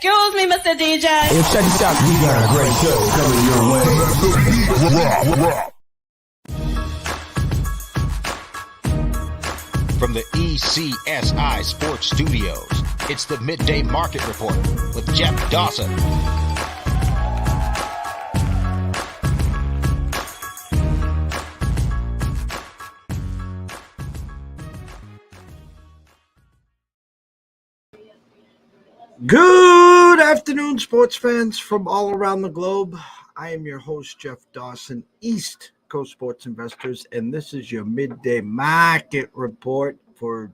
Excuse me, Mr. DJ. Hey, check this out. We got a great show coming your way. From the ECSI Sports Studios, it's the Midday Market Report with Jeff Dawson. Good afternoon, sports fans from all around the globe. I am your host, Jeff Dawson, East Coast Sports Investors, and this is your Midday Market Report for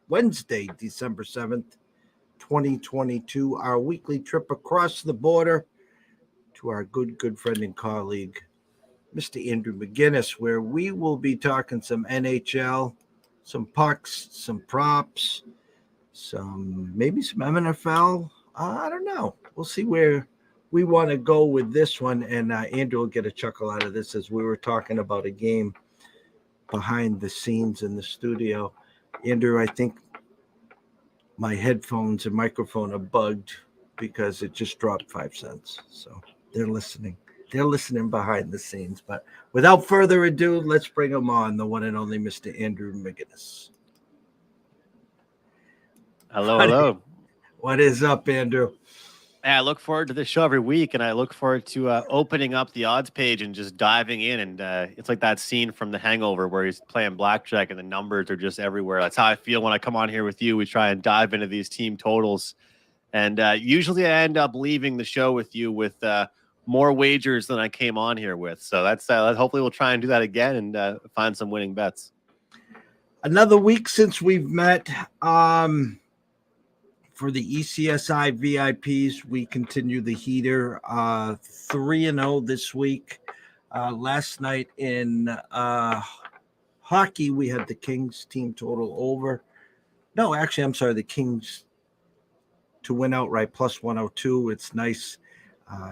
Wednesday, December 7th, 2022, our weekly trip across the border to our good friend and colleague, Mr. Andrew McInnis, where we will be talking some NHL, some pucks, some props, maybe some MNFL. I don't know. We'll see where we want to go with this one. And Andrew will get a chuckle out of this as we were talking about a game behind the scenes in the studio. Andrew, I think my headphones and microphone are bugged because it just dropped 5 cents. So they're listening. They're listening behind the scenes. But without further ado, let's bring him on, the one and only Mr. Andrew McInnis. Hello. What is up, Andrew? I look forward to this show every week, and I look forward to opening up the odds page and just diving in. And it's like that scene from The Hangover where he's playing blackjack and the numbers are just everywhere. That's how I feel when I come on here with you. We try and dive into these team totals. And usually I end up leaving the show with you with more wagers than I came on here with. So that's hopefully we'll try and do that again and find some winning bets. Another week since we've met. For the ECSI VIPs, we continue the heater, 3-0 this week. Last night in hockey, we had the Kings team total over. No, actually, I'm sorry, the Kings to win outright plus 102. It's nice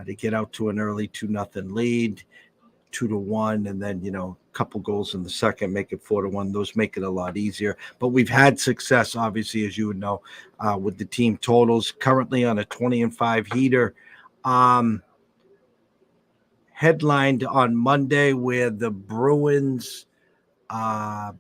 to get out to an early 2-0 lead, 2-1, and then, a couple goals in the second, make it 4-1. Those make it a lot easier. But we've had success, obviously, as you would know, with the team totals. Currently on a 20-5 heater. Headlined on Monday where the Bruins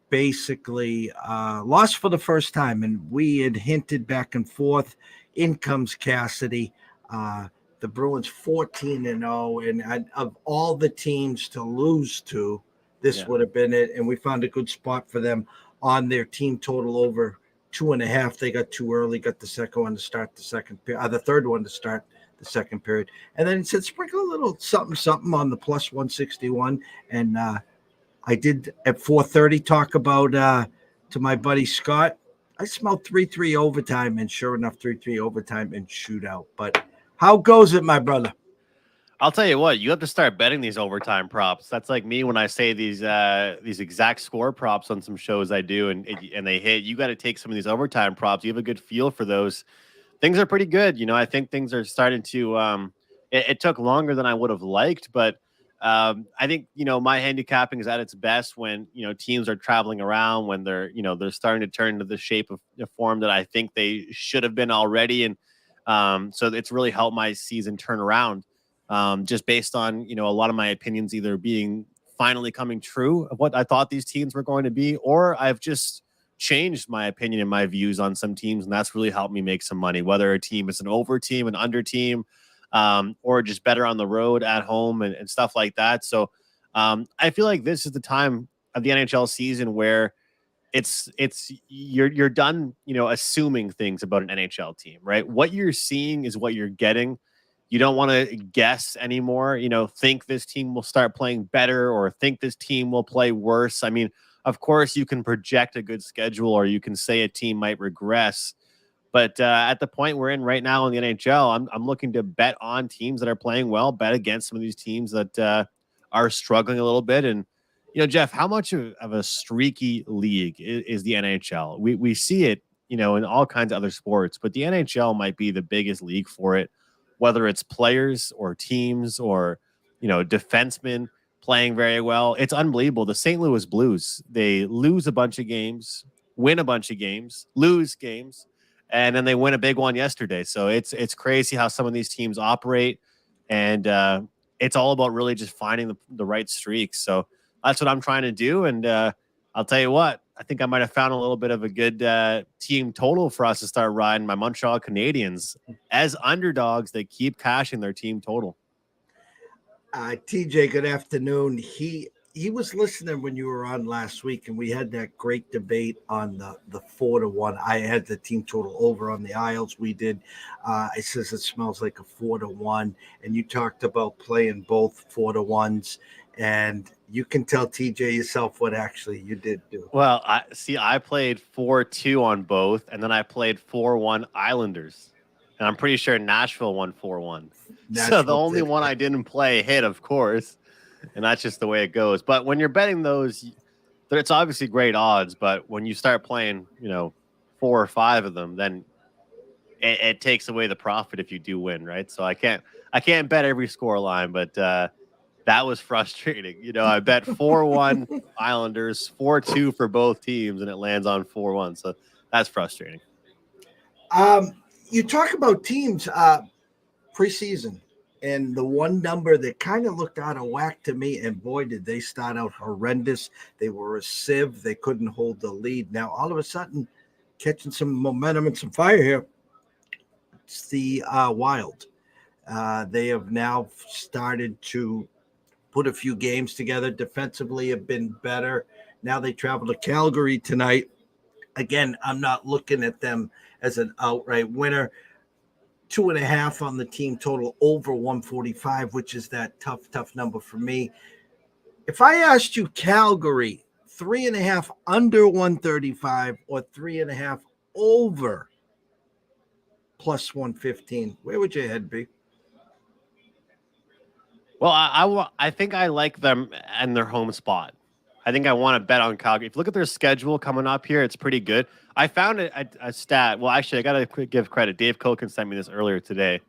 basically lost for the first time. And we had hinted back and forth. In comes Cassidy. The Bruins 14-0. And of all the teams to lose to, this would have been it, and we found a good spot for them on their team total over 2.5. They got too early, got the second one to start the second period, the third one to start the second period, and then it said sprinkle a little something on the plus 161. And I did at 4:30 talk about to my buddy Scott. I smelled 3-3 overtime, and sure enough, 3-3 overtime and shootout. But how goes it, my brother? I'll tell you what, you have to start betting these overtime props. That's like me when I say these exact score props on some shows I do and they hit. You got to take some of these overtime props. You have a good feel for those. Things are pretty good. I think things are starting to it took longer than I would have liked, but I think, my handicapping is at its best when, teams are traveling around, when they're starting to turn into the shape of the form that I think they should have been already. And so it's really helped my season turn around. Just based on, a lot of my opinions either being finally coming true of what I thought these teams were going to be, or I've just changed my opinion and my views on some teams, and that's really helped me make some money, whether a team is an over team, an under team, or just better on the road, at home, and stuff like that. So I feel like this is the time of the NHL season where you're done, assuming things about an NHL team, right? What you're seeing is what you're getting. You don't want to guess anymore, think this team will start playing better or think this team will play worse. I mean, of course, you can project a good schedule or you can say a team might regress. But at the point we're in right now in the NHL, I'm looking to bet on teams that are playing well, bet against some of these teams that are struggling a little bit. And, Jeff, how much of a streaky league is the NHL? We see it, in all kinds of other sports, but the NHL might be the biggest league for it. Whether it's players or teams or, defensemen playing very well. It's unbelievable. The St. Louis Blues, they lose a bunch of games, win a bunch of games, lose games, and then they win a big one yesterday. So it's crazy how some of these teams operate, and it's all about really just finding the right streaks. So that's what I'm trying to do, and I'll tell you what, I think I might have found a little bit of a good team total for us to start riding. My Montreal Canadiens as underdogs, they keep cashing their team total. TJ, good afternoon. He was listening when you were on last week, and we had that great debate on the 4-1. I had the team total over on the Isles. We did. It says it smells like a 4-1, and you talked about playing both 4-1s, and you can tell TJ yourself what actually you did do. Well, I played 4-2 on both, and then I played 4-1 Islanders, and I'm pretty sure Nashville won 4-1. So the only one I didn't play hit, of course. And that's just the way it goes. But when you're betting those, it's obviously great odds. But when you start playing, 4 or 5 of them, then it takes away the profit if you do win, right? So I can't bet every score line, but that was frustrating. I bet 4-1 Islanders, 4-2 for both teams, and it lands on 4-1. So that's frustrating. You talk about teams preseason. And the one number that kind of looked out of whack to me, and boy, did they start out horrendous. They were a sieve. They couldn't hold the lead. Now, all of a sudden, catching some momentum and some fire here, it's the Wild. They have now started to put a few games together. Defensively have been better. Now they travel to Calgary tonight. Again, I'm not looking at them as an outright winner. 2.5 on the team total over 145, which is that tough number for me. If I asked you Calgary 3.5 under 135 or 3.5 over plus 115, where would your head be? Well, I think I like them and their home spot. I think I want to bet on Calgary. If you look at their schedule coming up here, it's pretty good. I found a stat. Well, actually, I got to give credit. Dave Koken sent me this earlier today.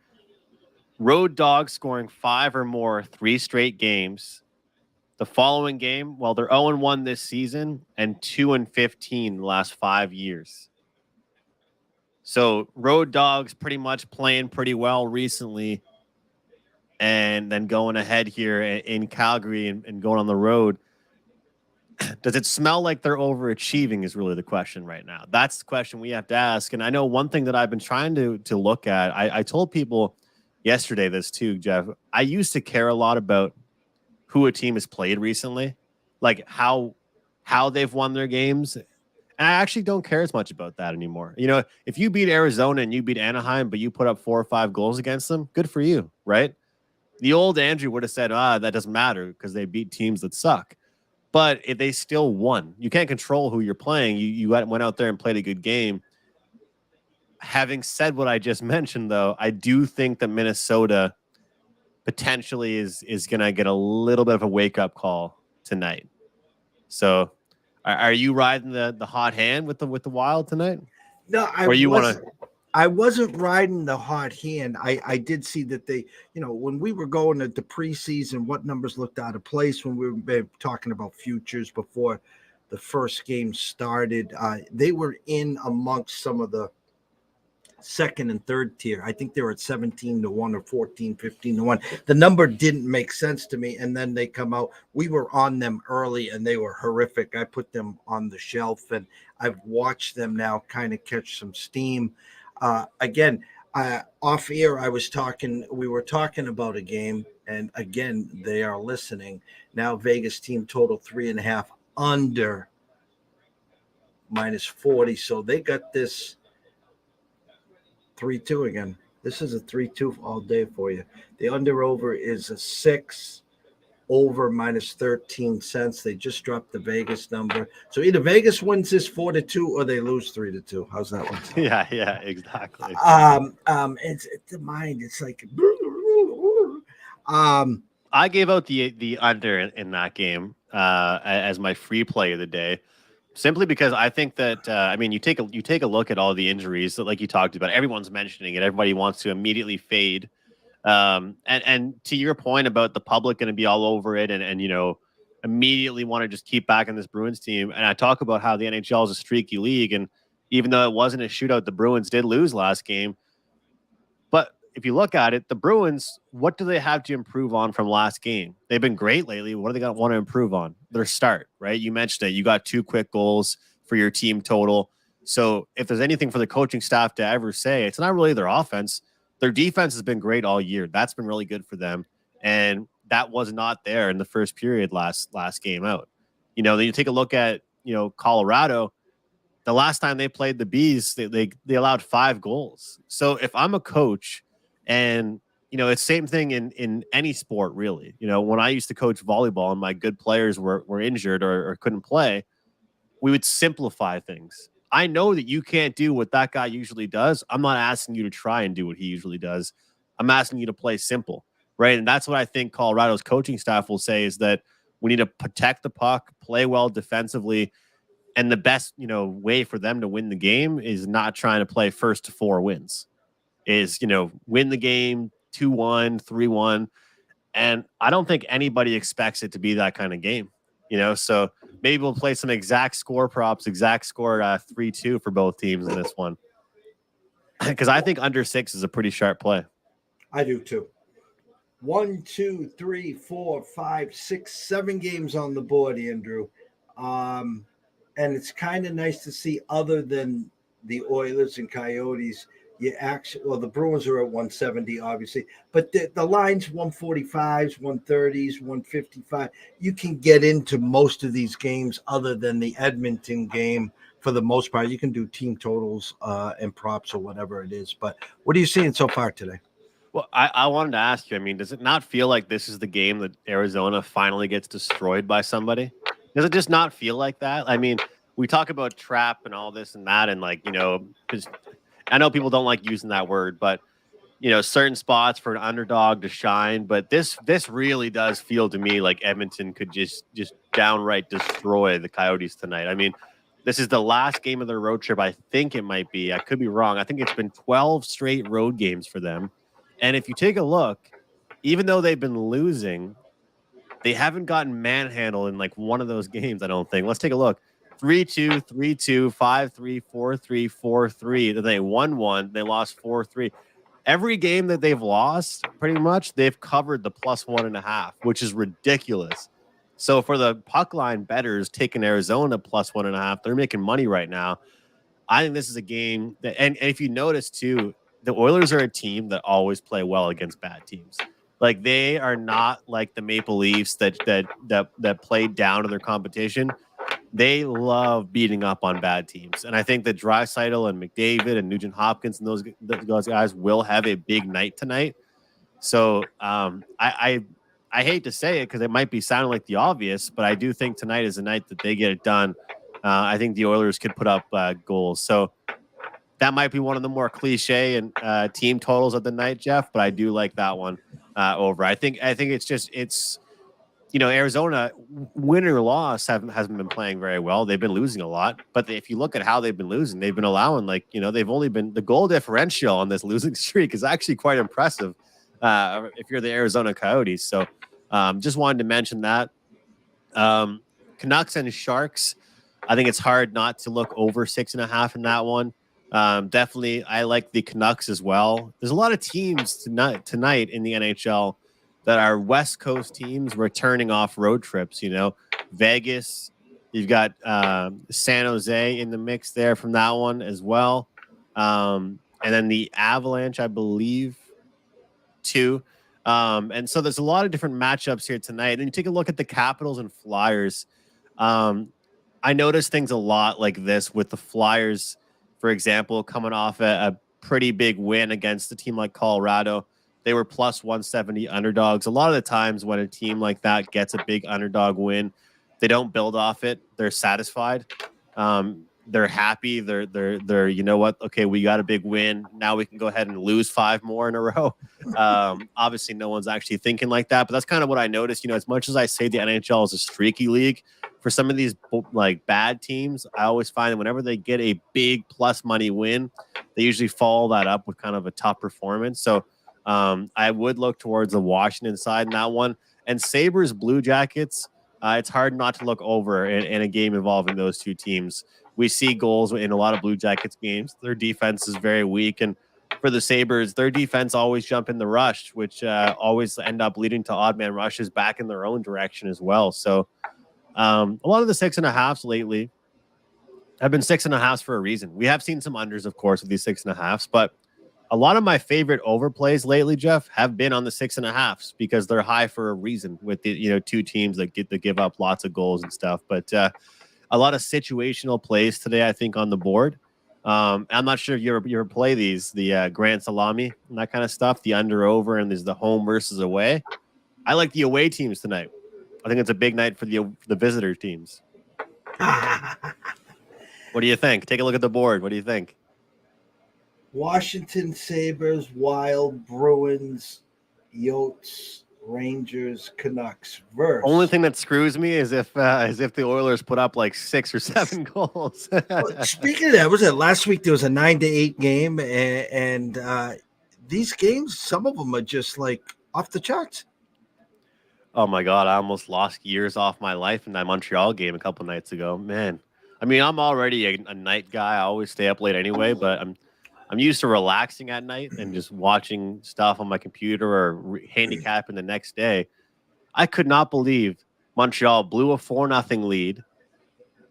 Road dogs scoring 5 or more 3 straight games. The following game, well, they're 0-1 this season and 2-15 the last 5 years. So road dogs pretty much playing pretty well recently, and then going ahead here in Calgary and going on the road. Does it smell like they're overachieving is really the question right now. That's the question we have to ask. And I know one thing that I've been trying to look at, I told people yesterday this too, Jeff. I used to care a lot about who a team has played recently, like how they've won their games. And I actually don't care as much about that anymore. If you beat Arizona and you beat Anaheim, but you put up 4 or 5 goals against them, good for you, right? The old Andrew would have said, that doesn't matter because they beat teams that suck. But if they still won, you can't control who you're playing. You went out there and played a good game. Having said what I just mentioned, though, I do think that Minnesota potentially is going to get a little bit of a wake-up call tonight. So are you riding the hot hand with the Wild tonight? No, I wasn't riding the hot hand. I did see that they, when we were going at the preseason, what numbers looked out of place when we were talking about futures before the first game started. They were in amongst some of the second and third tier. I think they were at 17-1 or 14, 15-1. The number didn't make sense to me. And then they come out. We were on them early and they were horrific. I put them on the shelf and I've watched them now kind of catch some steam. Again, off air, we were talking about a game, and again, they are listening. Now Vegas team total 3.5 under -40. So they got this 3-2 again. This is a 3-2 all day for you. The under over is a 6. Over -13 cents. They just dropped the Vegas number. So either Vegas wins this 4-2 or they lose 3-2. How's that one? Yeah, exactly. It's the mind. It's like I gave out the under in that game as my free play of the day, simply because I think that you take a look at all the injuries that, like you talked about, everyone's mentioning it. Everybody wants to immediately fade. And to your point about the public going to be all over it and immediately want to just keep back in this Bruins team. And I talk about how the NHL is a streaky league, and even though it wasn't a shootout. The Bruins did lose last game. But if you look at it, the Bruins, what do they have to improve on from last game? They've been great lately. What do they want to improve on? Their start, right? You mentioned it. You got 2 quick goals for your team total. So if there's anything for the coaching staff to ever say, it's not really their offense. Their defense has been great all year. That's been really good for them. And that was not there in the first period last game out. Then you take a look at, Colorado. The last time they played the Bees, they allowed 5 goals. So if I'm a coach, and it's same thing in any sport, really. When I used to coach volleyball and my good players were injured or couldn't play, we would simplify things. I know that you can't do what that guy usually does. I'm not asking you to try and do what he usually does. I'm asking you to play simple, right? And that's what I think Colorado's coaching staff will say, is that we need to protect the puck, play well defensively. And the best, way for them to win the game is not trying to play first to 4 wins. Is, win the game 2-1, 3-1. And I don't think anybody expects it to be that kind of game. So maybe we'll play some exact score props, exact score 3-2 for both teams in this one. Because I think under 6 is a pretty sharp play. I do too. 1, 2, 3, 4, 5, 6, 7 games on the board, Andrew. And it's kind of nice to see, other than the Oilers and Coyotes, the Bruins are at 170, obviously, but the line's 145s, 130s, 155. You can get into most of these games, other than the Edmonton game. For the most part, you can do team totals and props or whatever it is. But what are you seeing so far today? Well, I wanted to ask you, does it not feel like this is the game that Arizona finally gets destroyed by somebody? Does it just not feel like that? We talk about trap and all this and that, and because I know people don't like using that word, but certain spots for an underdog to shine. But this really does feel to me like Edmonton could just downright destroy the Coyotes tonight. This is the last game of their road trip. I think it might be. I could be wrong. I think it's been 12 straight road games for them. And if you take a look, even though they've been losing, they haven't gotten manhandled in one of those games, I don't think. Let's take a look. 3-2, 3-2, 5-3, 4-3, 4-3. Then they won 1. They lost 4-3. Every game that they've lost, pretty much, they've covered the +1.5, which is ridiculous. So for the puck line bettors taking Arizona +1.5, they're making money right now. I think this is a game that, and if you notice too, the Oilers are a team that always play well against bad teams. They are not like the Maple Leafs that play down to their competition. They love beating up on bad teams. And I think that Draisaitl and McDavid and Nugent Hopkins and those guys will have a big night tonight. So I hate to say it, because it might be sounding like the obvious, but I do think tonight is the night that they get it done. I think the Oilers could put up goals. So that might be one of the more cliche and team totals of the night, Jeff, but I do like that one over. I think it's Arizona, win or loss, hasn't been playing very well. They've been losing a lot, but if you look at how they've been losing, they've been allowing they've only been, the goal differential on this losing streak is actually quite impressive if you're the Arizona Coyotes. So just wanted to mention that. Canucks and Sharks, I think it's hard not to look over 6.5 in that one. Definitely, I like the Canucks as well. There's a lot of teams tonight in the NHL that are West Coast teams returning off road trips. Vegas, you've got San Jose in the mix there from that one as well. And then the Avalanche, I believe, too. And so there's a lot of different matchups here tonight. And you take a look at the Capitals and Flyers. I notice things a lot like this with the Flyers, for example, coming off a pretty big win against a team like Colorado. They were +170 underdogs. A lot of the times when a team like that gets a big underdog win, they don't build off it. They're satisfied. They're happy. They're you know what? Okay, we got a big win. Now we can go ahead and lose 5 more in a row. Obviously, no one's actually thinking like that, but that's kind of what I noticed. As much as I say the NHL is a streaky league, for some of these bad teams, I always find that whenever they get a big plus money win, they usually follow that up with kind of a tough performance. So I would look towards the Washington side in that one. And Sabres Blue Jackets, it's hard not to look over in a game involving those two teams. We see goals in a lot of Blue Jackets games. Their defense is very weak, and for the Sabres, their defense always jump in the rush, which always end up leading to odd man rushes back in their own direction as well. So a lot of the 6.5s lately have been 6.5s for a reason. We have seen some unders, of course, with these 6.5s, but a lot of my favorite overplays lately, Jeff, have been on the 6.5s because they're high for a reason with the two teams that give up lots of goals and stuff. But a lot of situational plays today, I think, on the board. I'm not sure if you ever play these, the Grand Salami and that kind of stuff, the under over, and there's the home versus away. I like the away teams tonight. I think it's a big night for the visitor teams. What do you think? Take a look at the board. What do you think? Washington Sabres, Wild, Bruins, Yotes, Rangers, Canucks. Verse. Only thing that screws me is if the Oilers put up like 6 or 7 goals. Well, speaking of that, was it last week? There was a 9-8 game, and these games, some of them are just like off the charts. Oh my God, I almost lost years off my life in that Montreal game a couple nights ago. Man, I mean, I'm already a night guy. I always stay up late anyway, but I'm used to relaxing at night and just watching stuff on my computer or handicapping the next day. I could not believe Montreal blew a 4-0 lead,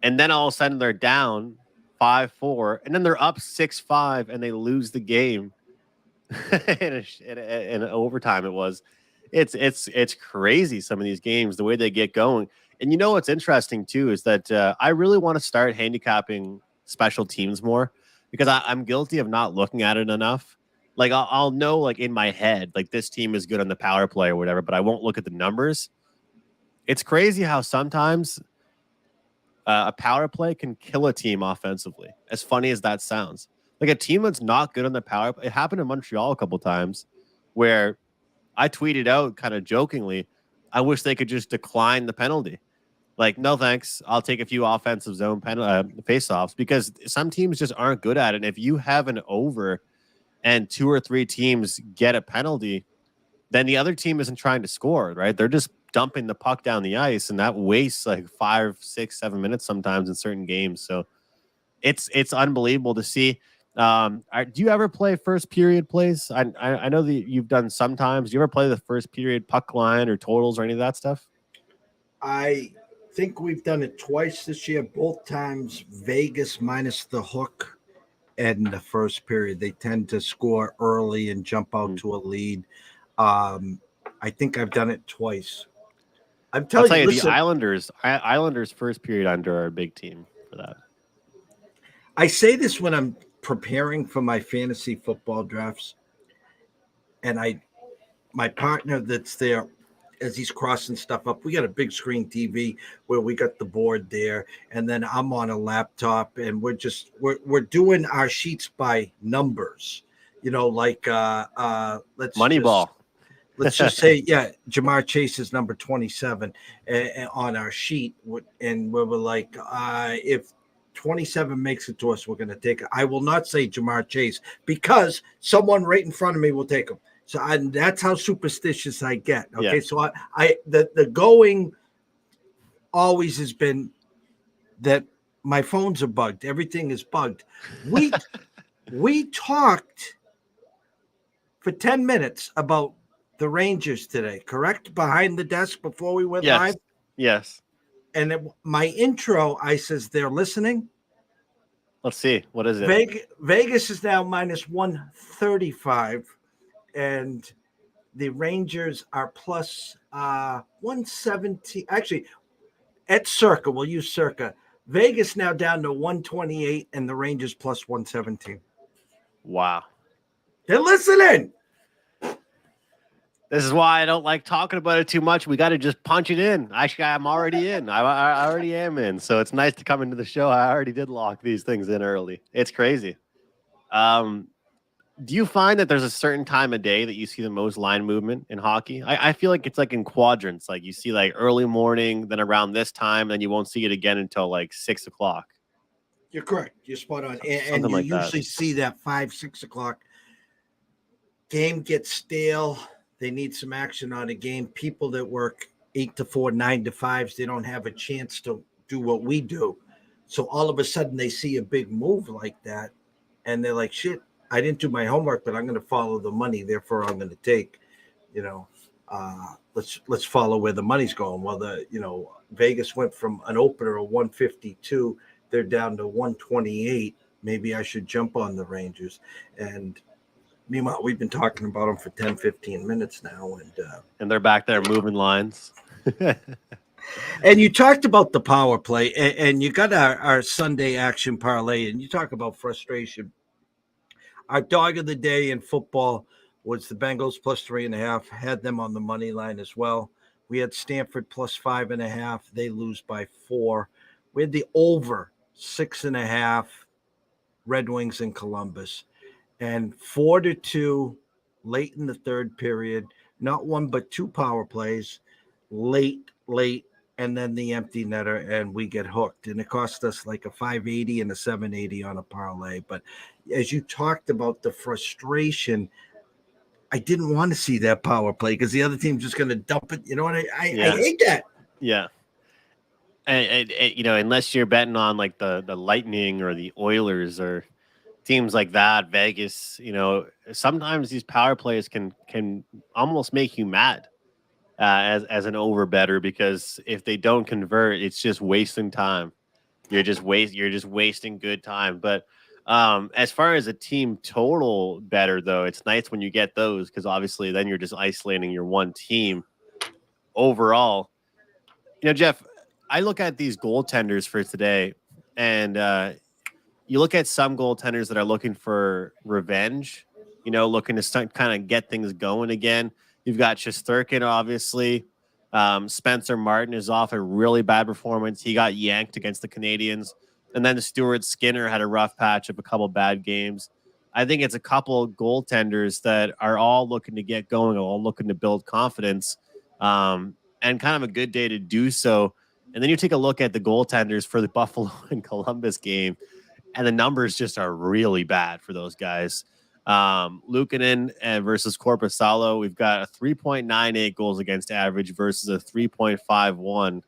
and then all of a sudden they're down 5-4, and then they're up 6-5, and they lose the game in overtime. It was. It's crazy, some of these games, the way they get going. And you know what's interesting too is that I really want to start handicapping special teams more because I'm guilty of not looking at it enough. Like I'll know like in my head like this team is good on the power play or whatever, but I won't look at the numbers. It's crazy how sometimes a power play can kill a team offensively. As funny as that sounds, like a team that's not good on the power play. It happened in Montreal a couple times where I tweeted out kind of jokingly, I wish they could just decline the penalty. Like, no, thanks. I'll take a few offensive zone face-offs because some teams just aren't good at it. And if you have an over and 2 or 3 teams get a penalty, then the other team isn't trying to score, right? They're just dumping the puck down the ice, and that wastes like 5, 6, 7 minutes sometimes in certain games. So it's unbelievable to see. Do you ever play first period plays? I know that you've done sometimes. Do you ever play the first period puck line or totals or any of that stuff? I think we've done it twice this year. Both times Vegas minus the hook in the first period. They tend to score early and jump out to a lead. I think I've done it twice. I'll tell you, listen, the Islanders first period under are a big team for that. I say this when I'm preparing for my fantasy football drafts, and my partner that's there as he's crossing stuff up, we got a big screen TV where we got the board there, and then I'm on a laptop, and we're doing our sheets by numbers, like Moneyball. Let's just say, Jamar Chase is number 27 on our sheet, and we were like, if 27 makes it to us, we're going to take it. I will not say Jamar Chase because someone right in front of me will take him. So that's how superstitious I get. Okay, yeah. So the going always has been that my phones are bugged. Everything is bugged. We talked for 10 minutes about the Rangers today, correct? Behind the desk before we went live? Yes. And my intro, I says they're listening. Let's see. What is it? Vegas is now minus 135, and the Rangers are plus 170. Actually, at Circa, we'll use Circa. Vegas now down to 128, and the Rangers plus 117. Wow. They're listening. This is why I don't like talking about it too much. We got to just punch it in. Actually, I'm already in. I already am in. So it's nice to come into the show. I already did lock these things in early. It's crazy. Do you find that there's a certain time of day that you see the most line movement in hockey? I feel like it's like in quadrants. Like you see like early morning, then around this time, then you won't see it again until like 6 o'clock. You're correct. You're spot on. And you usually see that 5, 6 o'clock. Game gets stale. They need some action on a game. People that work 8-4, 9-5s. They don't have a chance to do what we do. So all of a sudden they see a big move like that, and they're like, "Shit, I didn't do my homework, but I'm going to follow the money. Therefore, I'm going to take, let's follow where the money's going." Well, Vegas went from an opener of 152, they're down to 128. Maybe I should jump on the Rangers. And meanwhile, we've been talking about them for 10, 15 minutes now, and they're back there moving lines. And you talked about the power play, and you got our Sunday action parlay, and you talk about frustration. Our dog of the day in football was the Bengals plus 3.5. Had them on the money line as well. We had Stanford plus 5.5. They lose by 4. We had the over 6.5. Red Wings in Columbus, and 4-2 late in the third period. Not one but two power plays, late, and then the empty netter, and we get hooked. And it cost us like a 580 and a 780 on a parlay. But as you talked about the frustration, I didn't want to see that power play because the other team's just going to dump it. You know what? I hate that. Yeah. And unless you're betting on like the Lightning or the Oilers or teams like that, Vegas, sometimes these power plays can almost make you mad as an over better, because if they don't convert, it's just wasting time. You're just wasting good time. But as far as a team total better, though, it's nice when you get those, because obviously then you're just isolating your one team overall. Jeff, I look at these goaltenders for today, and you look at some goaltenders that are looking for revenge, looking to start kind of get things going again. You've got Shesterkin, obviously. Spencer Martin is off a really bad performance. He got yanked against the Canadians. And then Stuart Skinner had a rough patch of a couple bad games. I think it's a couple of goaltenders that are all looking to get going, all looking to build confidence, and kind of a good day to do so. And then you take a look at the goaltenders for the Buffalo and Columbus game, and the numbers just are really bad for those guys. Luukkonen versus Korpisalo, we've got a 3.98 goals against average versus a 3.51,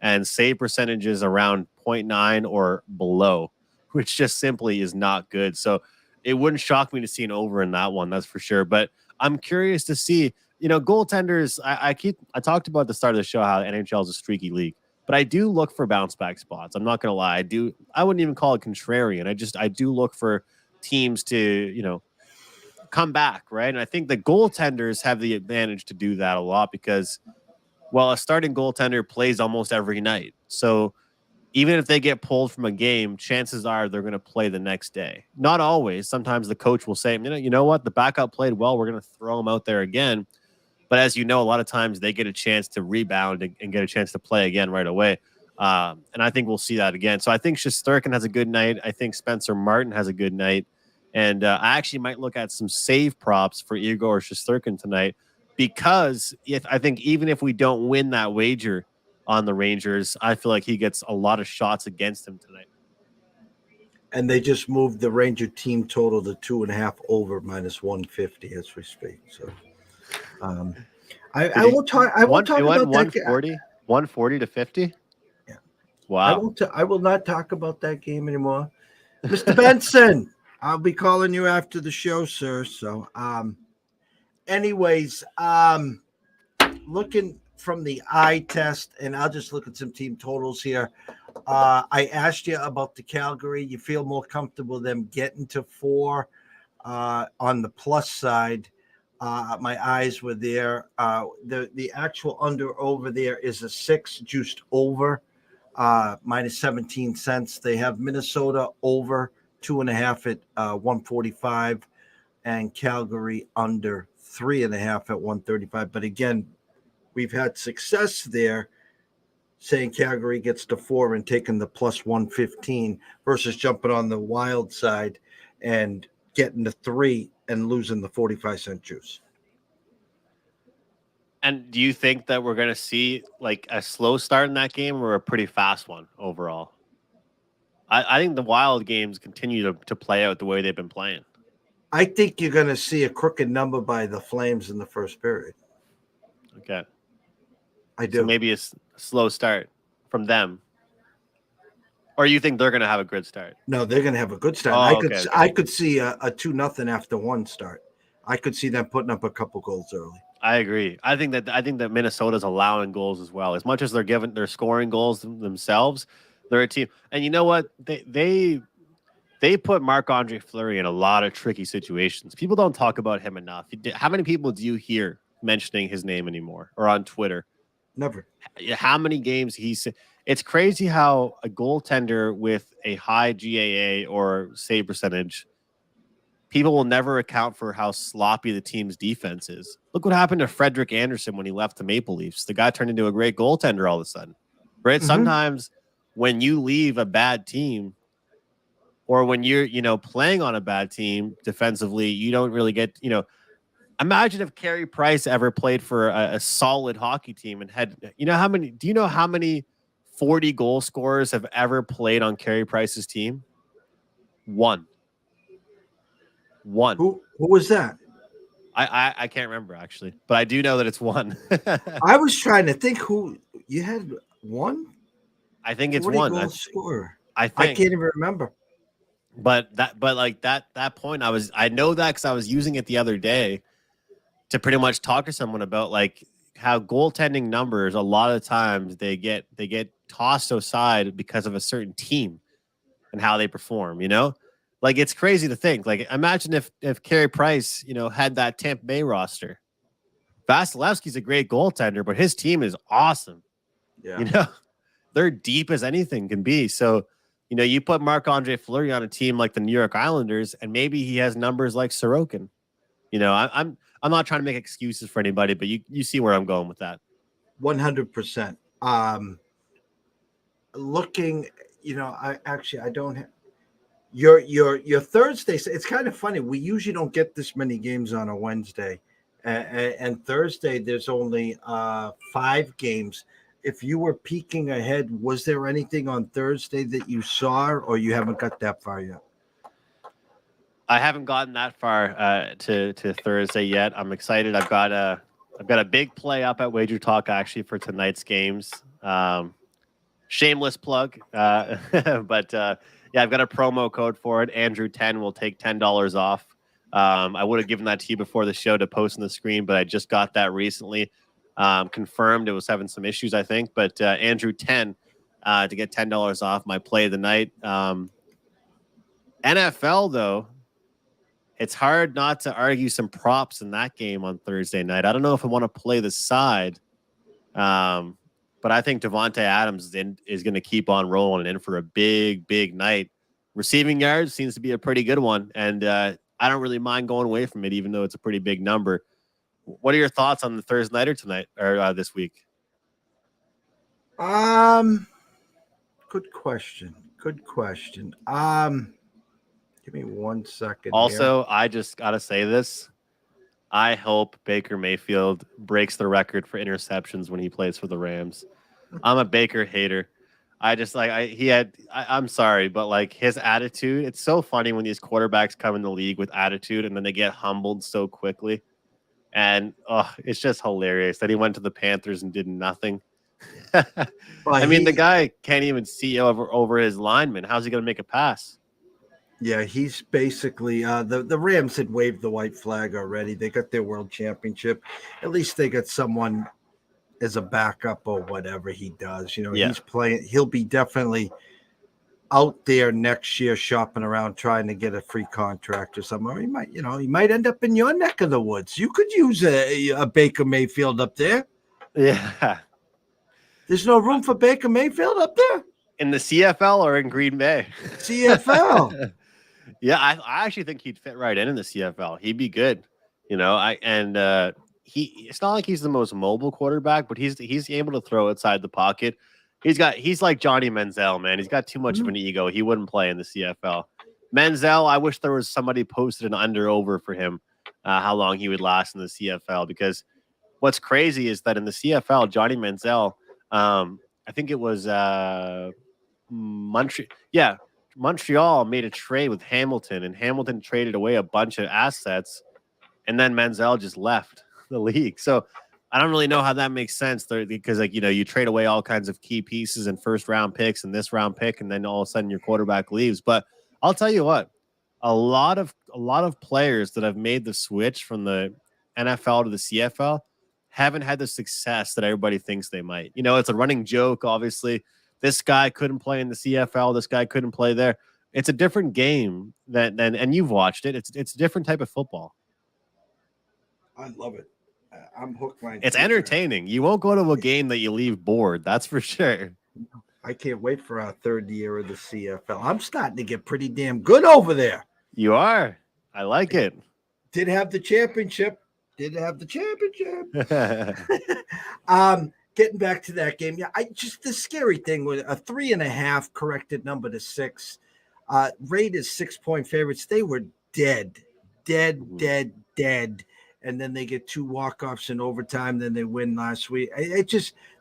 and save percentages around 0.9 or below, which just simply is not good. So it wouldn't shock me to see an over in that one, that's for sure. But I'm curious to see, goaltenders. I talked about at the start of the show how NHL is a streaky league, but I do look for bounce back spots. I'm not going to lie. I wouldn't even call it contrarian. I do look for teams to, come back, right? And I think the goaltenders have the advantage to do that a lot because, well, a starting goaltender plays almost every night. So even if they get pulled from a game, chances are they're going to play the next day. Not always. Sometimes the coach will say, you know what? The backup played well. We're going to throw him out there again. But as you know, a lot of times they get a chance to rebound and get a chance to play again right away. And I think we'll see that again. So I think Shesterkin has a good night. I think Spencer Martin has a good night. And I actually might look at some save props for Igor Shesterkin tonight, because I think even if we don't win that wager on the Rangers, I feel like he gets a lot of shots against him tonight. And they just moved the Ranger team total to 2.5 over minus 150 as we speak. So I will talk about that. 140 to 50. Yeah. Wow. I will not talk about that game anymore. Mr. Benson, I'll be calling you after the show, sir. So, anyways, looking from the eye test, and I'll just look at some team totals here. I asked you about the Calgary. You feel more comfortable them getting to 4 on the plus side. My eyes were there. The actual under over there is a 6 juiced over, minus 17 cents. They have Minnesota over 2.5 at 145, and Calgary under 3.5 at 135. But again, we've had success there, saying Calgary gets to 4 and taking the plus 115 versus jumping on the wild side and getting to 3 and losing the 45-cent juice. And do you think that we're going to see like a slow start in that game or a pretty fast one overall? I think the Wild games continue to play out the way they've been playing. I think you're going to see a crooked number by the Flames in the first period. Okay. I do. So maybe a slow start from them. Or you think they're going to have a good start? No, they're going to have a good start. Oh, okay. I could see a 2-0 after one start. I could see them putting up a couple goals early. I agree. I think that Minnesota's allowing goals as well. As much as they're scoring goals themselves, they're a team. And you know what? They put Marc-Andre Fleury in a lot of tricky situations. People don't talk about him enough. How many people do you hear mentioning his name anymore or on Twitter? Never. How many games it's crazy how a goaltender with a high GAA or save percentage, people will never account for how sloppy the team's defense is. Look what happened to Frederik Andersen when he left the Maple Leafs. The guy turned into a great goaltender all of a sudden, right? Mm-hmm. Sometimes when you leave a bad team or when you're, playing on a bad team defensively, you don't really get, imagine if Carey Price ever played for a solid hockey team and had, do you know how many 40 goal scorers have ever played on Carey Price's team? One. Who was that? I can't remember actually, but I do know that it's one. I was trying to think who you had one. I think it's one. Goal scorer. I can't even remember. But that point, I know that because I was using it the other day to pretty much talk to someone about like how goaltending numbers a lot of times they get tossed aside because of a certain team and how they perform. Like it's crazy to think. Like imagine if Carey Price had that Tampa Bay roster. Vasilevsky's a great goaltender, but his team is awesome. Yeah, they're deep as anything can be. So you put Marc-Andre Fleury on a team like the New York Islanders, and maybe he has numbers like Sorokin. I'm not trying to make excuses for anybody, but you see where I'm going with that. 100%. Looking, I don't have your Thursday. It's kind of funny. We usually don't get this many games on a Wednesday, and Thursday there's only 5 games. If you were peeking ahead, was there anything on Thursday that you saw, or you haven't got that far yet? I haven't gotten that far to Thursday yet. I'm excited. I've got a big play up at Wager Talk actually for tonight's games. Shameless plug, but yeah, I've got a promo code for it. Andrew 10 will take $10 off. I would have given that to you before the show to post on the screen, but I just got that recently. Confirmed it was having some issues, I think, but Andrew 10 to get $10 off my play of the night. NFL though, it's hard not to argue some props in that game on Thursday night. I don't know if I want to play the side, but I think Devontae Adams is going to keep on rolling in for a big night. Receiving yards seems to be a pretty good one, and I don't really mind going away from it, even though it's a pretty big number. What are your thoughts on the Thursday nighter tonight or this week? Good question. Give me 1 second. Also, I just gotta say this. I hope Baker Mayfield breaks the record for interceptions when he plays for the Rams. I'm a Baker hater. I just I'm sorry, but like his attitude, it's so funny when these quarterbacks come in the league with attitude and then they get humbled so quickly. And it's just hilarious that he went to the Panthers and did nothing. I mean, the guy can't even see over his lineman. How's he going to make a pass? Yeah, he's basically the Rams had waved the white flag already. They got their world championship. At least they got someone as a backup or whatever he does. He's playing. He'll be definitely out there next year shopping around trying to get a free contract or something. Or he might end up in your neck of the woods. You could use a Baker Mayfield up there. Yeah. There's no room for Baker Mayfield up there? In the CFL or in Green Bay? CFL. Yeah, I actually think he'd fit right in the CFL. He'd be good. It's not like he's the most mobile quarterback, but he's able to throw outside the pocket. He's like Johnny Manziel, man. He's got too much of an ego. He wouldn't play in the CFL. Manziel, I wish there was somebody posted an under-over for him, how long he would last in the CFL. Because what's crazy is that in the CFL, Johnny Manziel, I think it was Montreal made a trade with Hamilton, and Hamilton traded away a bunch of assets, and then Manziel just left the league. So I don't really know how that makes sense because, like, you trade away all kinds of key pieces and first round picks and this round pick, and then all of a sudden your quarterback leaves. But I'll tell you what, a lot of players that have made the switch from the NFL to the CFL haven't had the success that everybody thinks they might. It's a running joke, obviously. This guy couldn't play in the CFL. This guy couldn't play there. It's a different game than and you've watched it. It's a different type of football. I love it. I'm hooked. It's entertaining. You won't go to a game that you leave bored. That's for sure. I can't wait for our third year of the CFL. I'm starting to get pretty damn good over there. You are. I like it. Did have the championship. Getting back to that game. Yeah, the scary thing was a 3.5 corrected number to 6. Raiders 6-point favorites. They were dead. And then they get 2 walk-offs in overtime. Then they win last week.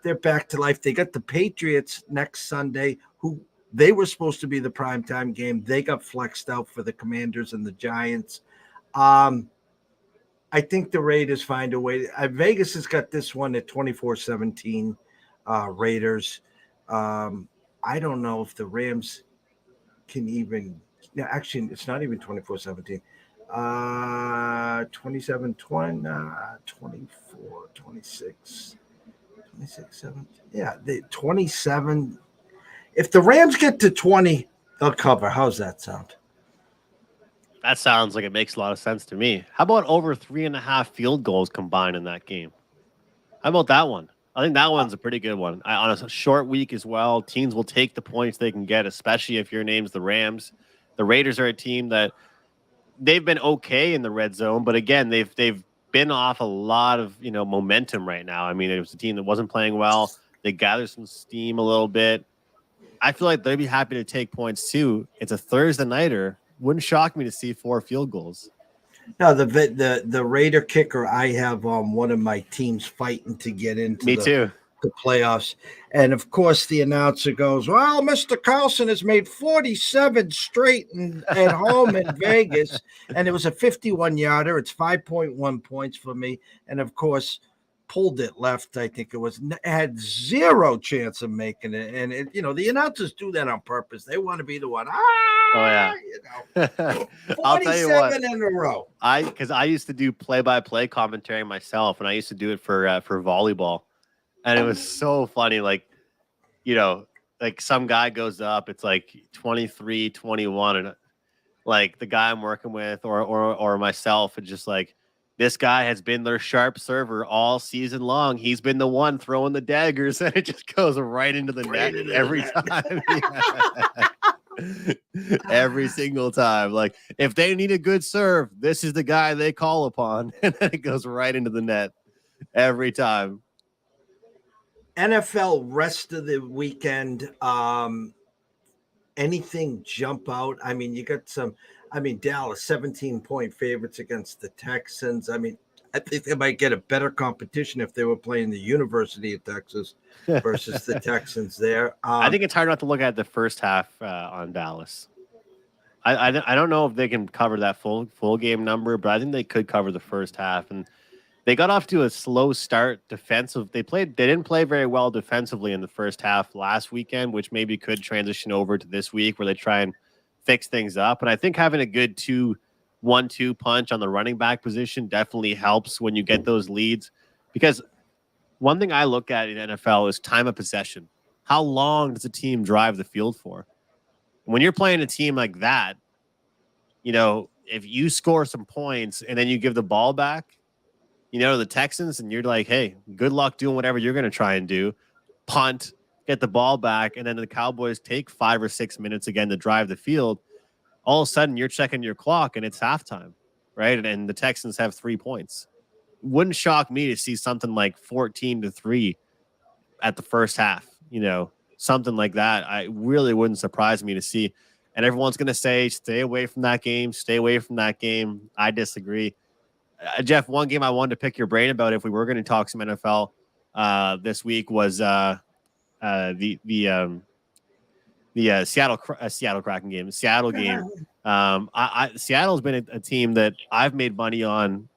They're back to life. They got the Patriots next Sunday, who they were supposed to be the primetime game. They got flexed out for the Commanders and the Giants. I think the Raiders find a way. Vegas has got this one at 24-17 Raiders. I don't know if the Rams can even – actually, it's not even 24-17. 27, 20, 24, 26, 7. Yeah, the 27. If the Rams get to 20, they'll cover. How's that sound? That sounds like it makes a lot of sense to me. How about over 3.5 field goals combined in that game? How about that one? I think that one's a pretty good one. On a short week as well, teams will take the points they can get, especially if your name's the Rams. The Raiders are a team that they've been okay in the red zone, but again, they've been off a lot of momentum right now. I mean, it was a team that wasn't playing well. They gathered some steam a little bit. I feel like they'd be happy to take points too. It's a Thursday nighter. Wouldn't shock me to see 4 field goals. No, the Raider kicker, I have one of my teams fighting to get into the playoffs. And, of course, the announcer goes, well, Mr. Carlson has made 47 straight at home in Vegas. And it was a 51-yarder. It's 5.1 points for me. And, of course, pulled it left, I think it was. Had zero chance of making it. And, the announcers do that on purpose. They want to be the one. Oh, yeah. 47 I'll tell you what, in a row. Because I used to do play-by-play commentary myself, and I used to do it for volleyball. And it was so funny. Like, like some guy goes up, it's like 23-21. And like the guy I'm working with or myself, it's just like, this guy has been their sharp server all season long. He's been the one throwing the daggers, and it just goes right into the net every time. Every single time. Like, if they need a good serve, this is the guy they call upon. And then it goes right into the net every time. NFL rest of the weekend. Anything jump out? I mean, you got Dallas 17-point favorites against the Texans. I mean, I think they might get a better competition if they were playing the University of Texas versus the Texans there. I think it's hard not to look at the first half on Dallas. I don't know if they can cover that full game number, but I think they could cover the first half. And they got off to a slow start defensive. They didn't play very well defensively in the first half last weekend, which maybe could transition over to this week where they try and fix things up. And I think having a good 1-2 punch on the running back position definitely helps when you get those leads, because one thing I look at in NFL is time of possession. How long does a team drive the field for? When you're playing a team like that, if you score some points and then you give the ball back, the Texans, and you're like, hey, good luck doing whatever you're going to try and do. Punt, get the ball back, and then the Cowboys take 5 or 6 minutes again to drive the field. All of a sudden, you're checking your clock, and it's halftime, right? And the Texans have 3 points. Wouldn't shock me to see something like 14-3 at the first half, something like that. I really wouldn't surprise me to see. And everyone's going to say, stay away from that game, stay away from that game. I disagree. Jeff, one game I wanted to pick your brain about if we were going to talk some NFL this week was the Seattle Kraken game, Seattle game. Seattle's been a team that I've made money on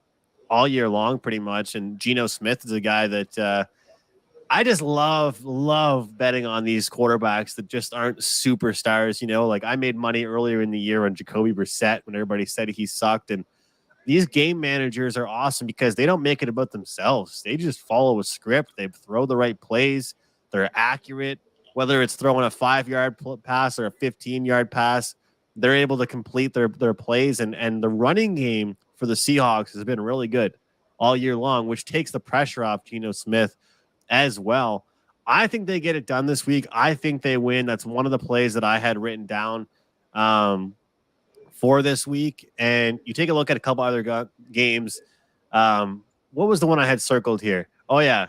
all year long, pretty much. And Geno Smith is a guy that I just love betting on these quarterbacks that just aren't superstars. Like I made money earlier in the year on Jacoby Brissett when everybody said he sucked. And these game managers are awesome because they don't make it about themselves. They just follow a script. They throw the right plays. They're accurate. Whether it's throwing a 5-yard pass or a 15-yard pass, they're able to complete their plays. And the running game for the Seahawks has been really good all year long, which takes the pressure off Geno Smith as well. I think they get it done this week. I think they win. That's one of the plays that I had written down for this week. And you take a look at a couple other games. What was the one I had circled here? Oh, yeah,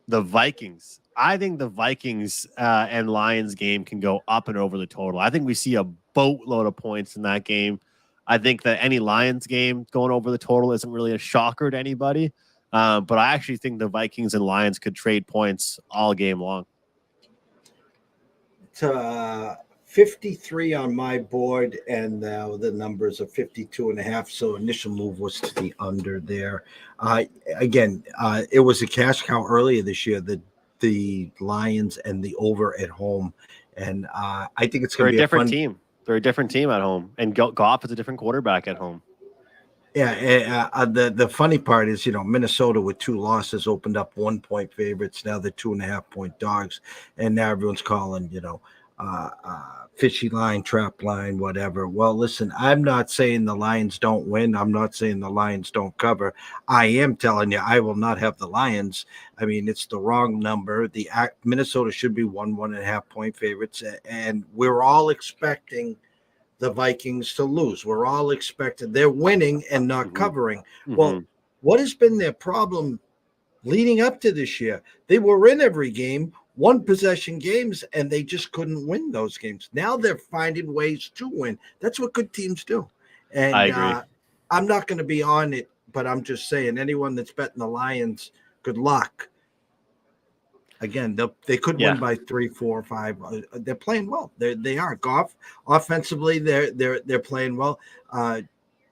the Vikings. I think the Vikings and Lions game can go up and over the total. I think we see a boatload of points in that game. I think that any Lions game going over the total isn't really a shocker to anybody. But I actually think the Vikings and Lions could trade points all game long. It's 53 on my board, and the numbers are 52.5. So initial move was to the under there. Again, it was a cash cow earlier this year, the Lions and the over at home. And I think it's going to be a different team. They're a different team at home. And Goff is a different quarterback at home. Yeah, the funny part is, Minnesota with 2 losses opened up 1-point favorites. Now they're 2.5-point dogs, and now everyone's calling, fishy line, trap line, whatever. Well, listen, I'm not saying the Lions don't win. I'm not saying the Lions don't cover. I am telling you, I will not have the Lions. I mean, it's the wrong number. Minnesota should be 1.5-point favorites, and we're all expecting the Vikings to lose. We're all expected. They're winning and not covering. Well, what has been their problem leading up to this year? They were in every game, 1-possession games, and they just couldn't win those games. Now they're finding ways to win. That's what good teams do. And I agree. I'm not going to be on it, but I'm just saying anyone that's betting the Lions, good luck. Again, they could win by 3, 4, 5. They're playing well. They are. Goff offensively, they're playing well.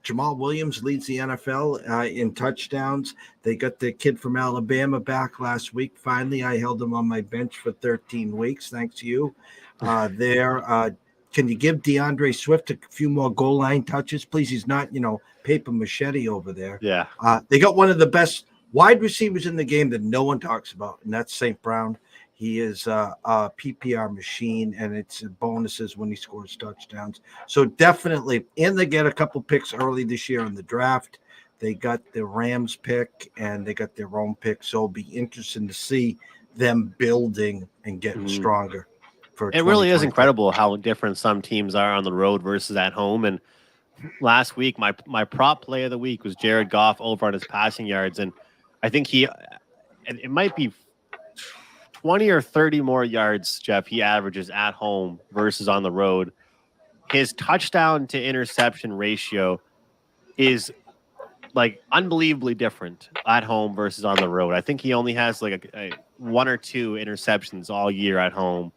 Jamal Williams leads the NFL in touchdowns. They got the kid from Alabama back last week. Finally, I held him on my bench for 13 weeks. Thanks to you. Can you give DeAndre Swift a few more goal line touches, please? He's not, paper machete over there. Yeah. They got one of the best wide receivers in the game that no one talks about, and that's St. Brown. He is a PPR machine, and it's bonuses when he scores touchdowns. So definitely, and they get a couple picks early this year in the draft. They got the Rams pick, and they got their own pick. So it'll be interesting to see them building and getting stronger. It really is incredible how different some teams are on the road versus at home. And last week, my prop play of the week was Jared Goff over on his passing yards, and I think it might be 20 or 30 more yards, Jeff, he averages at home versus on the road. His touchdown to interception ratio is like unbelievably different at home versus on the road. I think he only has like a 1 or 2 interceptions all year at home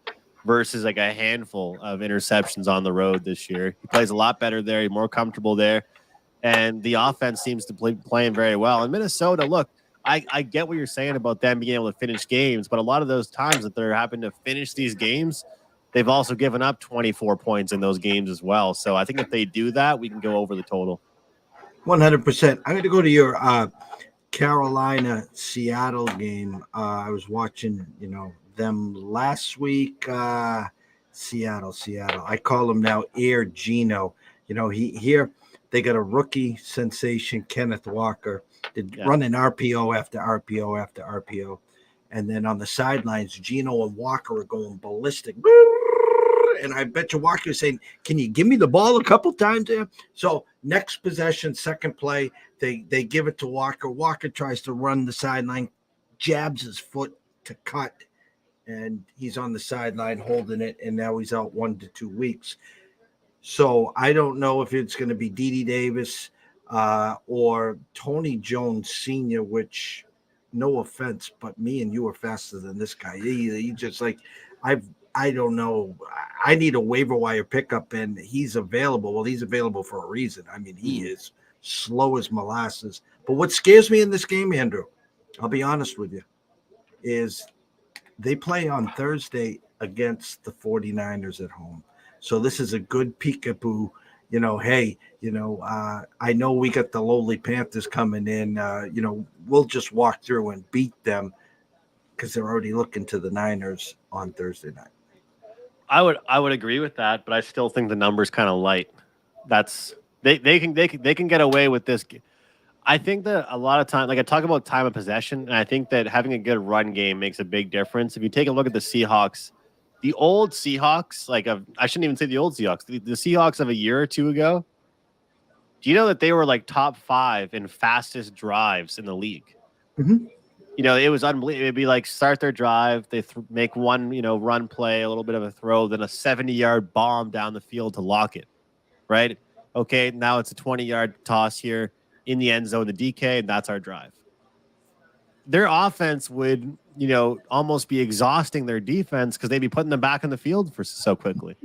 versus like a handful of interceptions on the road this year. He plays a lot better there. He's more comfortable there. And the offense seems to be playing very well. In Minnesota, look, I get what you're saying about them being able to finish games, but a lot of those times that they're having to finish these games, they've also given up 24 points in those games as well. So I think if they do that, we can go over the total. 100%. I'm going to go to your Carolina-Seattle game. I was watching, them last week. Seattle. I call him now Air Geno. Here they got a rookie sensation, Kenneth Walker. Running RPO after RPO after RPO. And then on the sidelines, Geno and Walker are going ballistic. And I bet you Walker is saying, can you give me the ball a couple times there? So next possession, second play, they give it to Walker. Walker tries to run the sideline, jabs his foot to cut, and he's on the sideline holding it, and now he's out 1 to 2 weeks. So I don't know if it's going to be D.D. Davis or Tony Jones Sr., which, no offense, but me and you are faster than this guy. He just like, I don't know. I need a waiver wire pickup, and he's available. Well, he's available for a reason. I mean, he is slow as molasses. But what scares me in this game, Andrew, I'll be honest with you, is they play on Thursday against the 49ers at home. So this is a good peekaboo. Hey, I know we got the lowly Panthers coming in. We'll just walk through and beat them because they're already looking to the Niners on Thursday night. I would agree with that, but I still think the number's kind of light. That's they can get away with this. I think that a lot of time, like I talk about time of possession, and I think that having a good run game makes a big difference. If you take a look at the Seahawks, the old Seahawks, I shouldn't even say the old Seahawks, the Seahawks of a year or two ago. Do you know that they were like top 5 in fastest drives in the league? Mm-hmm. It was unbelievable. It'd be like start their drive, they make one, run play, a little bit of a throw, then a 70-yard bomb down the field to lock it, right? Okay, now it's a 20-yard toss here in the end zone, the DK, and that's our drive. Their offense would, almost be exhausting their defense because they'd be putting them back in the field for so quickly.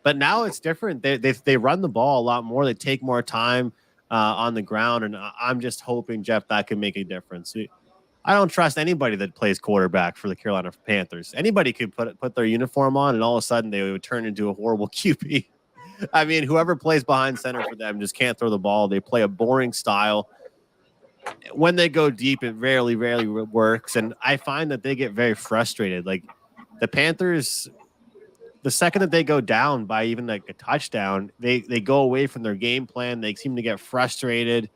But now it's different. They run the ball a lot more. They take more time on the ground, and I'm just hoping, Jeff, that can make a difference. I don't trust anybody that plays quarterback for the Carolina Panthers. Anybody could put their uniform on, and all of a sudden they would turn into a horrible QB. I mean, whoever plays behind center for them just can't throw the ball. They play a boring style. When they go deep, it rarely works, and I find that they get very frustrated. Like the Panthers, the second that they go down by even like a touchdown, they go away from their game plan. They seem to get frustrated.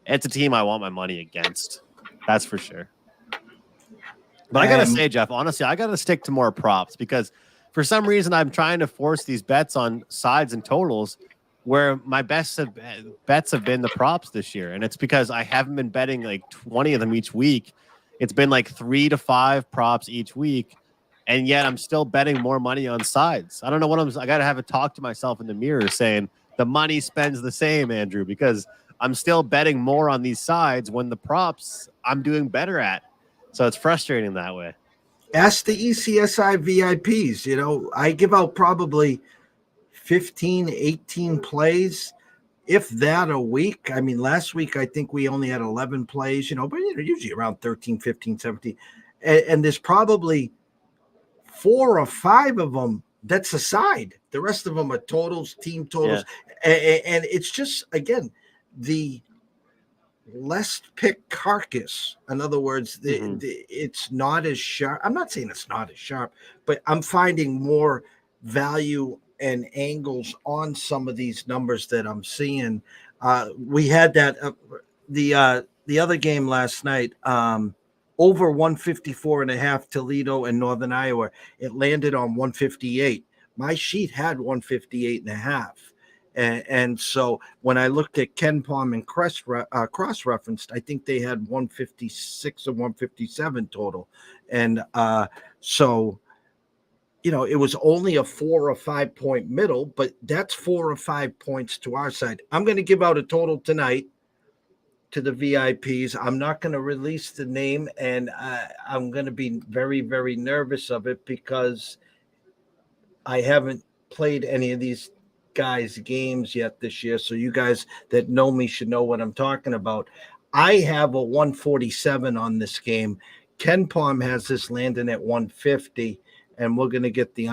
It's a team I want my money against. That's for sure. But I got to say, Jeff, honestly, I got to stick to more props because for some reason I'm trying to force these bets on sides and totals where my bets have been the props this year. And it's because I haven't been betting like 20 of them each week. It's been like 3 to 5 props each week. And yet I'm still betting more money on sides. I don't know I got to have a talk to myself in the mirror saying the money spends the same, Andrew, because I'm still betting more on these sides when the props I'm doing better at. So it's frustrating that way. Ask the ECSI VIPs. I give out probably 15, 18 plays, if that a week. I mean, last week, I think we only had 11 plays, but usually around 13, 15, 17. And there's probably 4 or 5 of them that's a side. The rest of them are totals, team totals. Yeah. And it's just, again, the less pick carcass. In other words, it's not as sharp. I'm not saying it's not as sharp, but I'm finding more value and angles on some of these numbers that I'm seeing. We had that the other game last night, over 154.5 Toledo and Northern Iowa. It landed on 158. My sheet had 158.5. And so when I looked at Ken Palm and cross-referenced, I think they had 156 or 157 total. And so, it was only a 4 or 5 point middle, but that's 4 or 5 points to our side. I'm going to give out a total tonight to the VIPs. I'm not going to release the name, and I'm going to be very, very nervous of it because I haven't played any of these guys' games yet this year. So you guys that know me should know what I'm talking about. I have a 147 on this game. Ken Palm has this landing at 150, and we're going to get the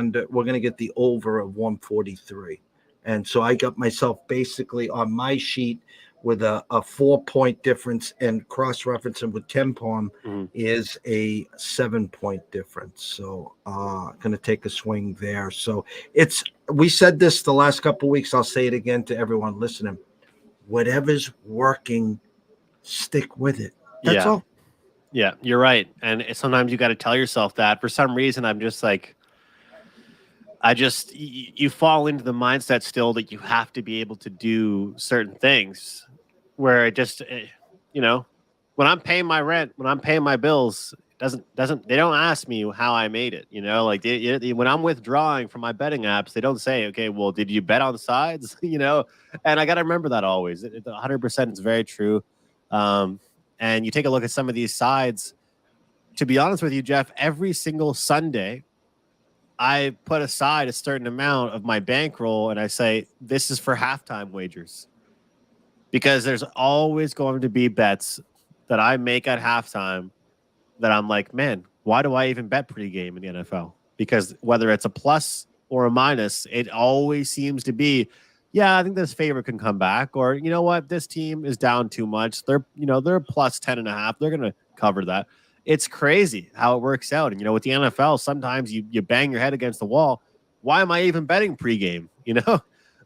over of 143. And so I got myself basically on my sheet with a 4-point difference, and cross-referencing with Ken Palm is a 7-point difference. So going to take a swing there. So we said this the last couple of weeks. I'll say it again to everyone listening. Whatever's working, stick with it. That's all. Yeah, you're right. And sometimes you got to tell yourself that. For some reason, I'm just like, you fall into the mindset still that you have to be able to do certain things where it just, when I'm paying my rent, when I'm paying my bills, they don't ask me how I made it, like when I'm withdrawing from my betting apps, they don't say, okay, well, did you bet on sides? And I got to remember that always. 100% is very true. And you take a look at some of these sides, to be honest with you, Jeff, every single Sunday, I put aside a certain amount of my bankroll and I say, this is for halftime wagers. because there's always going to be bets that I make at halftime that I'm like, man, why do I even bet pregame in the NFL? Because whether it's a plus or a minus, it always seems to be, yeah, I think this favorite can come back, or you know what, this team is down too much. They're plus 10.5. They're going to cover that. It's crazy how it works out. And with the NFL, sometimes you bang your head against the wall. Why am I even betting pregame?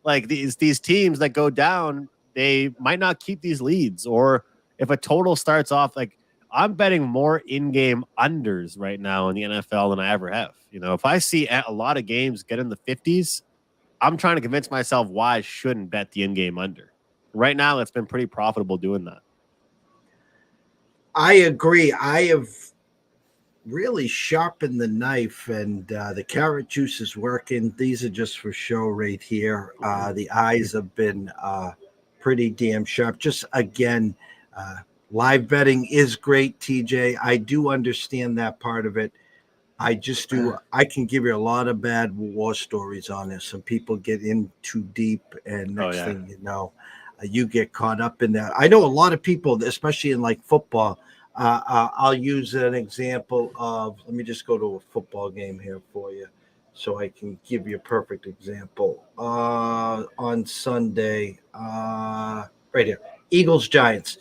Like these teams that go down, they might not keep these leads, or if a total starts off like. I'm betting more in-game unders right now in the NFL than I ever have. If I see a lot of games get in the 50s, I'm trying to convince myself why I shouldn't bet the in-game under. Right now, it's been pretty profitable doing that. I agree. I have really sharpened the knife, and the carrot juice is working. These are just for show right here. The eyes have been pretty damn sharp. Just again, live betting is great, TJ. I do understand that part of it. I just do. I can give you a lot of bad war stories on this. Some people get in too deep, and next thing you know, you get caught up in that. I know a lot of people, especially in like football. I'll use an example of. Let me just go to a football game here for you, so I can give you a perfect example. On Sunday, right here, Eagles Giants.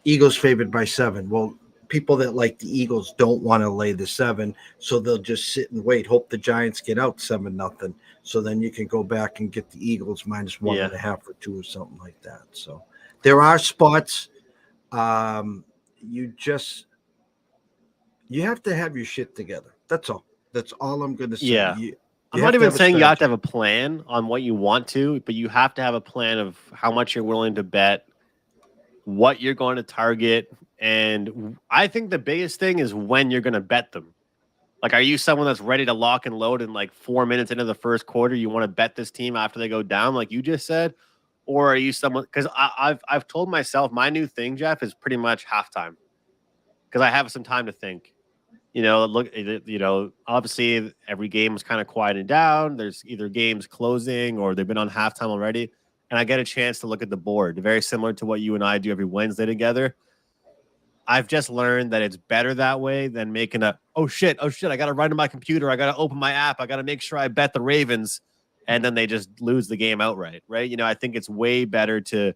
Eagles favored by 7. Well, people that like the Eagles don't want to lay the 7, so they'll just sit and wait, hope the Giants get out 7-0. So then you can go back and get the Eagles minus 1.5 or 2 or something like that. So there are spots. You have to have your shit together. That's all. That's all I'm going to say. Yeah. I'm not even saying you have to have a plan on what you want to, but you have to have a plan of how much you're willing to bet, what you're going to target. And I think the biggest thing is when you're going to bet them. Like, are you someone that's ready to lock and load in like 4 minutes into the first quarter? You want to bet this team after they go down, like you just said? Or are you someone, because I've told myself my new thing, Jeff, is pretty much halftime, because I have some time to think. Obviously every game is kind of quieted down. There's either games closing or they've been on halftime already. And I get a chance to look at the board, very similar to what you and I do every Wednesday together. I've just learned that it's better that way than making oh shit, I got to run to my computer. I got to open my app. I got to make sure I bet the Ravens. And then they just lose the game outright, right? I think it's way better to,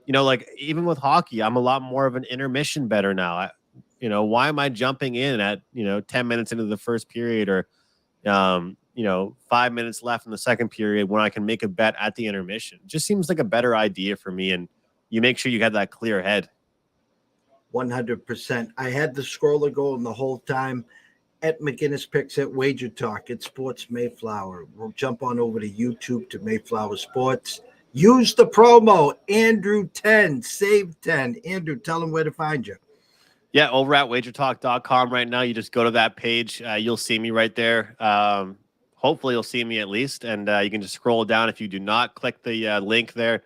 like even with hockey, I'm a lot more of an intermission better now. Why am I jumping in at, 10 minutes into the first period or, 5 minutes left in the second period when I can make a bet at the intermission? It just seems like a better idea for me. And you make sure you have that clear head. 100%. I had the scroller going the whole time at McInnis Picks at Wager Talk at Sports Mayflower. We'll jump on over to YouTube to Mayflower Sports. Use the promo Andrew 10, save 10. Andrew, tell them where to find you. Yeah, over at wagertalk.com right now. You just go to that page. You'll see me right there. Hopefully you'll see me at least. And you can just scroll down. If you do not, click the link there.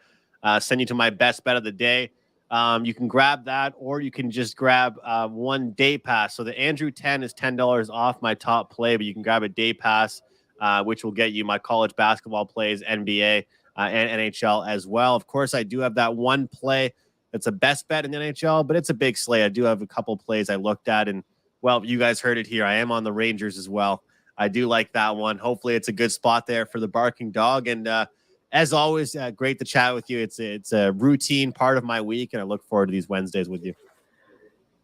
Send you to my best bet of the day. You can grab that, or you can just grab 1 day pass. So the Andrew 10 is $10 off my top play, but you can grab a day pass, which will get you my college basketball plays, NBA, and NHL as well. Of course, I do have that one play that's a best bet in the NHL, but it's a big slate. I do have a couple plays I looked at, and well, you guys heard it here. I am on the Rangers as well. I do like that one. Hopefully it's a good spot there for the barking dog. And as always, great to chat with you. It's a routine part of my week, and I look forward to these Wednesdays with you.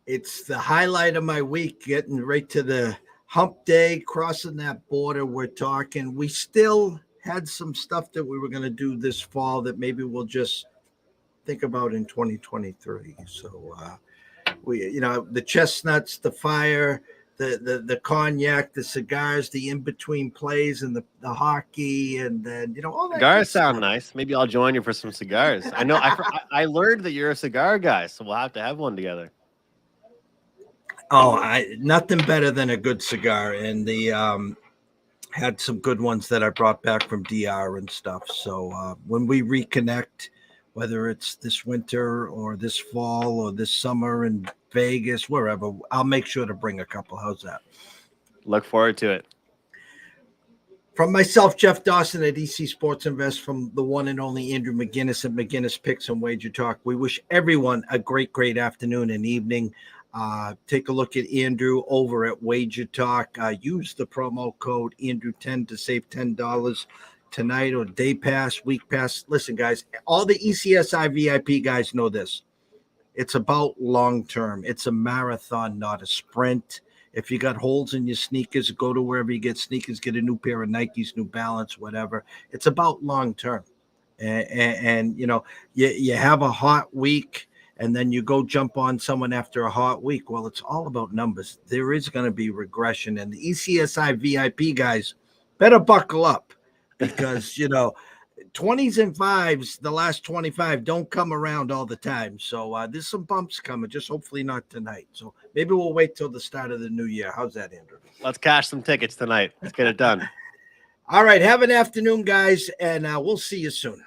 It's the highlight of my week, getting right to the hump day, crossing that border. We're talking. We still had some stuff that we were going to do this fall that maybe we'll just think about in 2023. So we, the chestnuts, the fire, the cognac, the cigars, the in-between plays, and the hockey, and then all that. Cigars sound nice. Maybe I'll join you for some cigars. I know I learned that you're a cigar guy, so we'll have to have one together. Oh, nothing better than a good cigar, and the had some good ones that I brought back from DR and stuff. So when we reconnect, whether it's this winter or this fall or this summer in Vegas, wherever, I'll make sure to bring a couple. How's that? Look forward to it. From myself, Jeff Dawson at EC Sports Invest, from the one and only Andrew McInnis at McInnis Picks and Wager Talk, we wish everyone a great afternoon and evening. Take a look at Andrew over at Wager Talk. Use the promo code Andrew10 to save $10 tonight, or day pass, week pass. Listen, guys, all the ECSI VIP guys know this. It's about long term. It's a marathon, not a sprint. If you got holes in your sneakers, go to wherever you get sneakers, get a new pair of Nikes, New Balance, whatever. It's about long term. And you know, you have a hot week and then you go jump on someone after a hot week. Well, it's all about numbers. There is going to be regression. And the ECSI VIP guys better buckle up because, you know, 20s and 5s, the last 25 don't come around all the time. So there's some bumps coming, just hopefully not tonight. So maybe we'll wait till the start of the new year. How's that, Andrew? Let's cash some tickets tonight. Let's get it done. All right. Have an afternoon, guys, and we'll see you soon.